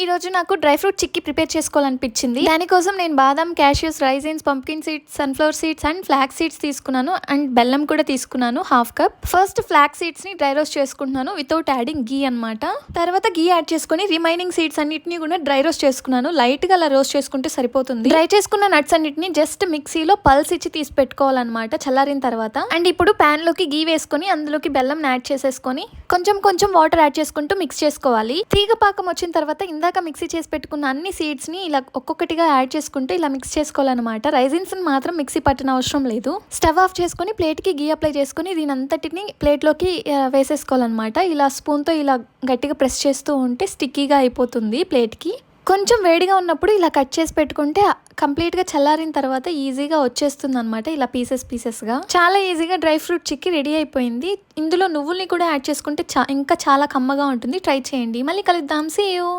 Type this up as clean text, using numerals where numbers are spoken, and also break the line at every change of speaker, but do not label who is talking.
రోజు నాకు dry fruit chikki prepare చేసుకోవాలనిపించింది. దానికోసం నేను బాదం, cashews, raisins, pumpkin seeds, sunflower seeds and flax seeds తీసుకున్నాను. అండ్ బెల్లం కూడా తీసుకున్నాను, half cup. First flax seeds ని డ్రై రోస్ట్ చేసుకుంటున్నాను వితౌట్ యాడింగ్ గీ అనమాట. తర్వాత గీ యాడ్ చేసుకుని రిమైనింగ్ సీడ్స్ అన్నిటిని కూడా డ్రై రోస్ట్ చేసుకున్నాను. లైట్ గా అలా రోస్ట్ చేసుకుంటే సరిపోతుంది. డ్రై చేసుకున్న నట్స్ అన్నిటిని జస్ట్ మిక్సీలో పల్స్ ఇచ్చి తీసి పెట్టుకోవాలన్నమాట చల్లారిన తర్వాత. అండ్ ఇప్పుడు ప్యాన్ లోకి గీ వేసుకొని అందులోకి బెల్లం యాడ్ చేసేసుకొని కొంచెం కొంచెం వాటర్ యాడ్ చేసుకుంటూ మిక్స్ చేసుకోవాలి. తీగ పాకం వచ్చిన తర్వాత ఇందాక మిక్సీ చేసి పెట్టుకున్న అన్ని సీడ్స్ ని ఇలా ఒక్కొక్కటిగా యాడ్ చేసుకుంటూ ఇలా మిక్స్ చేసుకోవాలన్నమాట. రైజిన్స్ మాత్రం మిక్సీ పట్టిన అవసరం లేదు. స్టవ్ ఆఫ్ చేసుకుని ప్లేట్ కి గీ అప్లై చేసుకుని దీని అంతటిని ప్లేట్ లోకి వేసేసుకోవాలన్నమాట. ఇలా స్పూన్ తో ఇలా గట్టిగా ప్రెస్ చేస్తూ ఉంటే స్టిక్కీగా అయిపోతుంది ప్లేట్ కి. కొంచెం వేడిగా ఉన్నప్పుడు ఇలా కట్ చేసి పెట్టుకుంటే కంప్లీట్ గా చల్లారిన తర్వాత ఈజీగా వచ్చేస్తుంది అనమాట. ఇలా పీసెస్ గా చాలా ఈజీగా డ్రై ఫ్రూట్ చిక్కీ రెడీ అయిపోయింది. ఇందులో నువ్వుల్ని కూడా యాడ్ చేసుకుంటే ఇంకా చాలా కమ్మగా ఉంటుంది. ట్రై చేయండి. మళ్ళీ కలుద్దాం. See you.